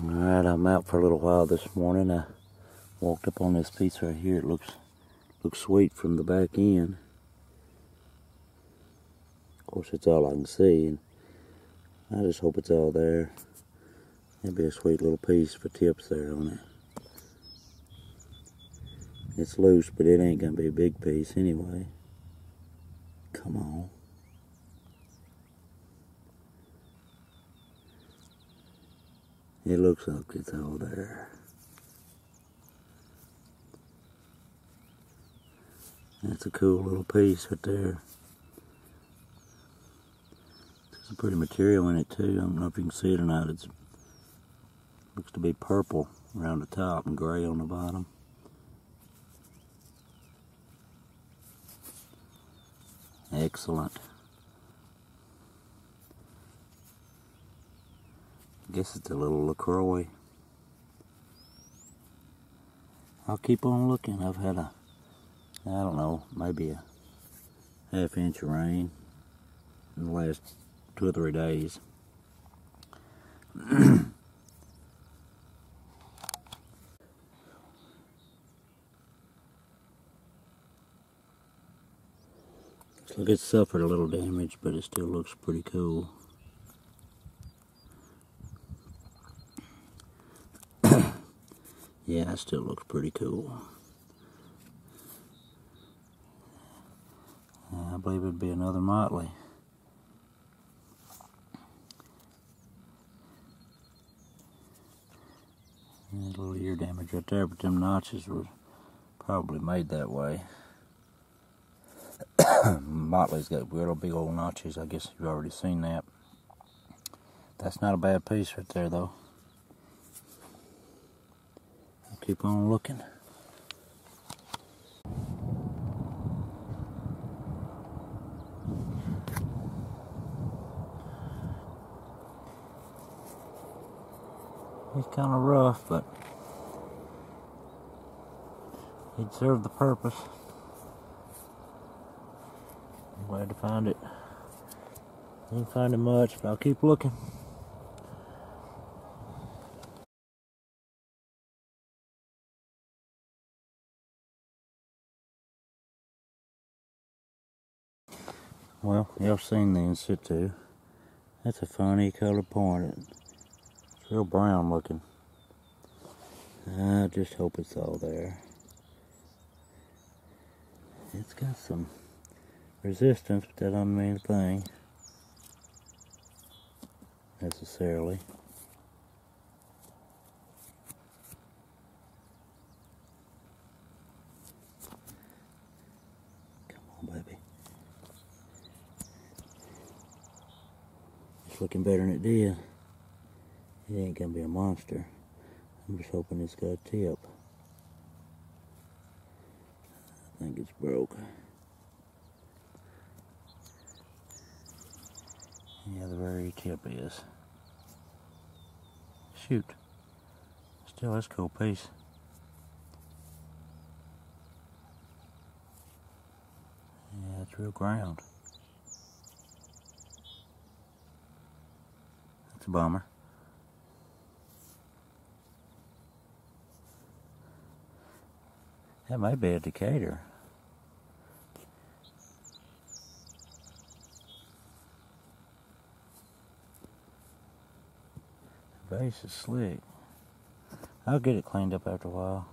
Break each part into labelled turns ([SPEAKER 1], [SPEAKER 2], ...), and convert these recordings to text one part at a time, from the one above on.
[SPEAKER 1] Alright, I'm out for a little while this morning. I walked up on this piece right here. It looks sweet from the back end. Of course, it's all I can see, and I just hope it's all there. That'd be a sweet little piece for tips there on it. It's loose, but it ain't gonna be a big piece anyway. Come on. It looks like it's all there. That's a cool little piece right there. There's some pretty material in it too. I don't know if you can see it or not. It looks to be purple around the top and gray on the bottom. Excellent. I guess it's a little LaCroix. I'll keep on looking. I've had I don't know, maybe a half-inch of rain in the last 2 or 3 days. Looks like it suffered a little damage, but it still looks pretty cool. Yeah, it still looks pretty cool. I believe it'd be another Motley. There's a little ear damage right there, but them notches were probably made that way. Motley's got real big old notches. I guess you've already seen that. That's not a bad piece right there, though. I'll keep on looking. He's kind of rough, but he'd serve the purpose. I'm glad to find it. Didn't find it much, but I'll keep looking. Well, y'all seen the in situ. That's a funny colored point. It's real brown looking. I just hope it's all there. It's got some resistance, but that doesn't mean a thing necessarily. Come on, baby. It's looking better than it did. It ain't gonna be a monster. I'm just hoping it's got a tip. I think it's broke. Yeah, the very tip is. Shoot. Still, that's a cool piece. Yeah, it's real ground. That's a bummer. That might be a Decatur. The base is slick. I'll get it cleaned up after a while.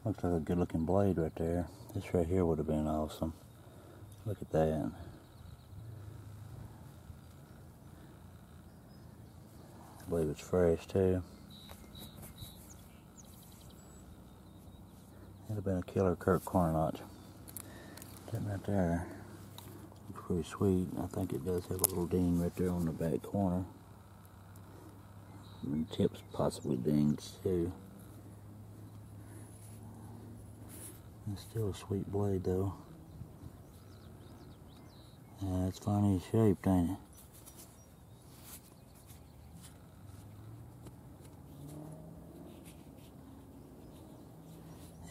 [SPEAKER 1] Looks like a good looking blade right there. This right here would have been awesome. Look at that. I believe it's fresh too. It'd have been a killer Kirk corner notch. That right there looks pretty sweet. I think it does have a little ding right there on the back corner. And the tips possibly dings too. It's still a sweet blade though. Yeah, it's funny shaped, ain't it?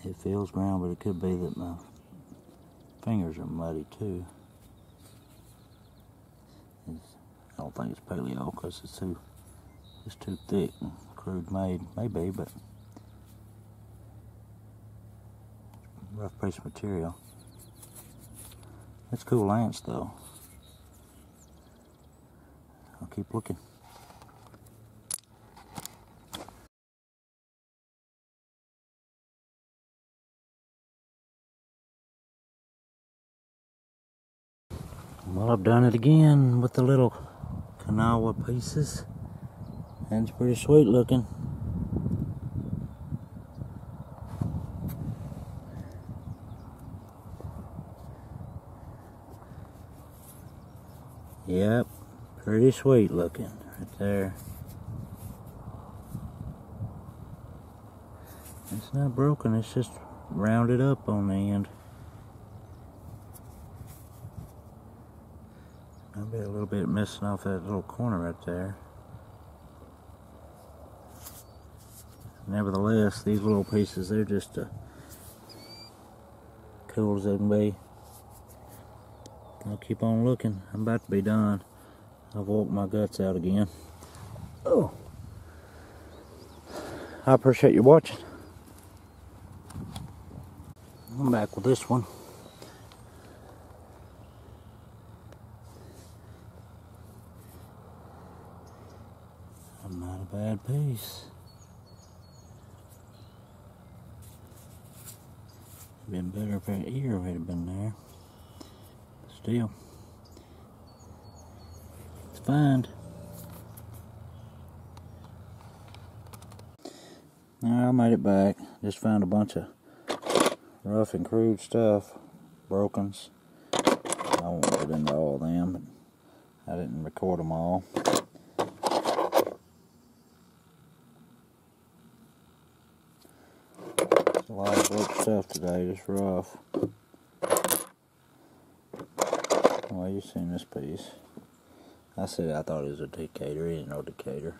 [SPEAKER 1] It feels ground, but it could be that my fingers are muddy too. I don't think it's paleo because it's too thick and crude made, maybe, but rough piece of material. It's cool lance though. I'll keep looking. Well, I've done it again with the little Kanawha pieces. And it's pretty sweet looking. Yep, pretty sweet looking right there. It's not broken, it's just rounded up on the end. I'll be a little bit missing off that little corner right there. Nevertheless, these little pieces, they're just cool as they can be. I'll keep on looking. I'm about to be done. I've walked my guts out again. Oh. I appreciate you watching. I'm back with this one. Not a bad piece. Been better if that ear had been there. But still, it's fine. I made it back. Just found a bunch of rough and crude stuff, brokens. I won't get into all of them, but I didn't record them all. A lot of broke stuff today, just rough. Well, you've seen this piece. I said I thought it was a Decatur. It ain't no Decatur.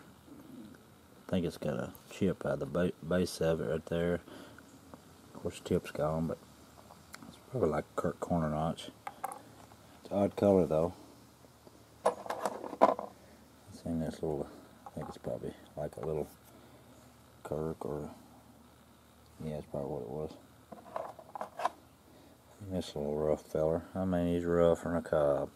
[SPEAKER 1] I think it's got a chip out of the base of it right there. Of course, the tip's gone, but it's probably like a Kirk corner notch. It's an odd color though. I've seen this little, I think it's probably like a little Kirk or, yeah, it's probably what it was. This little rough feller. I mean, he's rougher than a cob.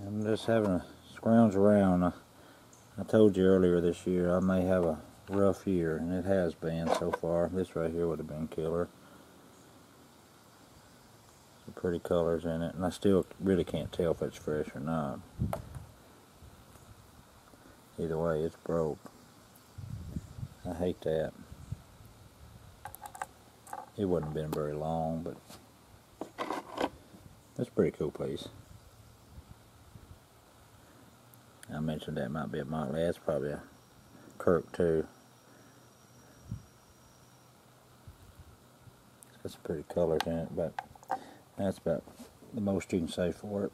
[SPEAKER 1] I'm just having a scrounge around. I told you earlier this year I may have a rough year, and it has been so far. This right here would have been killer. Some pretty colors in it, and I still really can't tell if it's fresh or not. Either way, it's broke. I hate that. It wouldn't have been very long, but that's a pretty cool piece. I mentioned that might be a Motley. That's probably a Kirk too. It's got some pretty colors in it, but that's about the most you can say for it.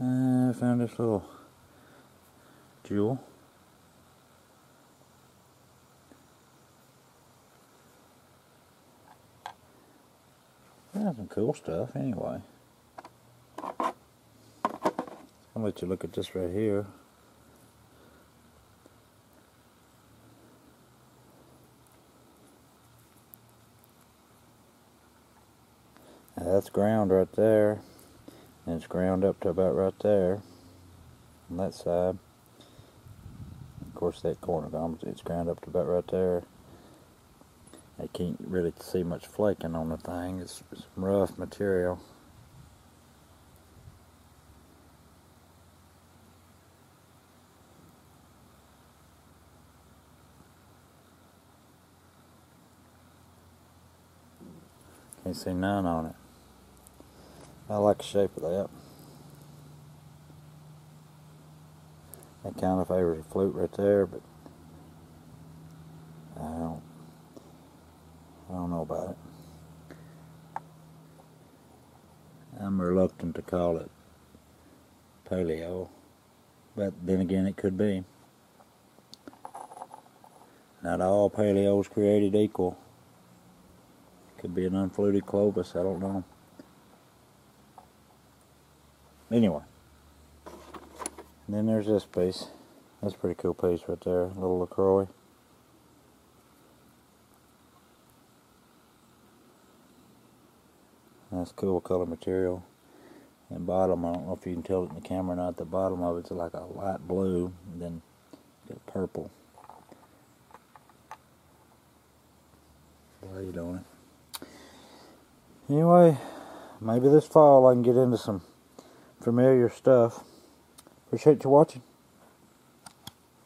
[SPEAKER 1] I found this little jewel. That's some cool stuff anyway. I'll let you look at this right here. Now that's ground right there, and it's ground up to about right there on that side. Of course, that corner gone, but it's ground up to about right there. I can't really see much flaking on the thing. It's some rough material. Can't see none on it. I like the shape of that. That kind of favors a flute right there, but I don't know about it. I'm reluctant to call it paleo. But then again, it could be. Not all paleos created equal. Could be an unfluted Clovis, I don't know. Anyway. And then there's this piece. That's a pretty cool piece right there. A little LaCroix. That's cool color material. And bottom, I don't know if you can tell it in the camera or not, the bottom of it's like a light blue, and then got purple blade on it. Anyway, maybe this fall I can get into some familiar stuff. Appreciate you watching.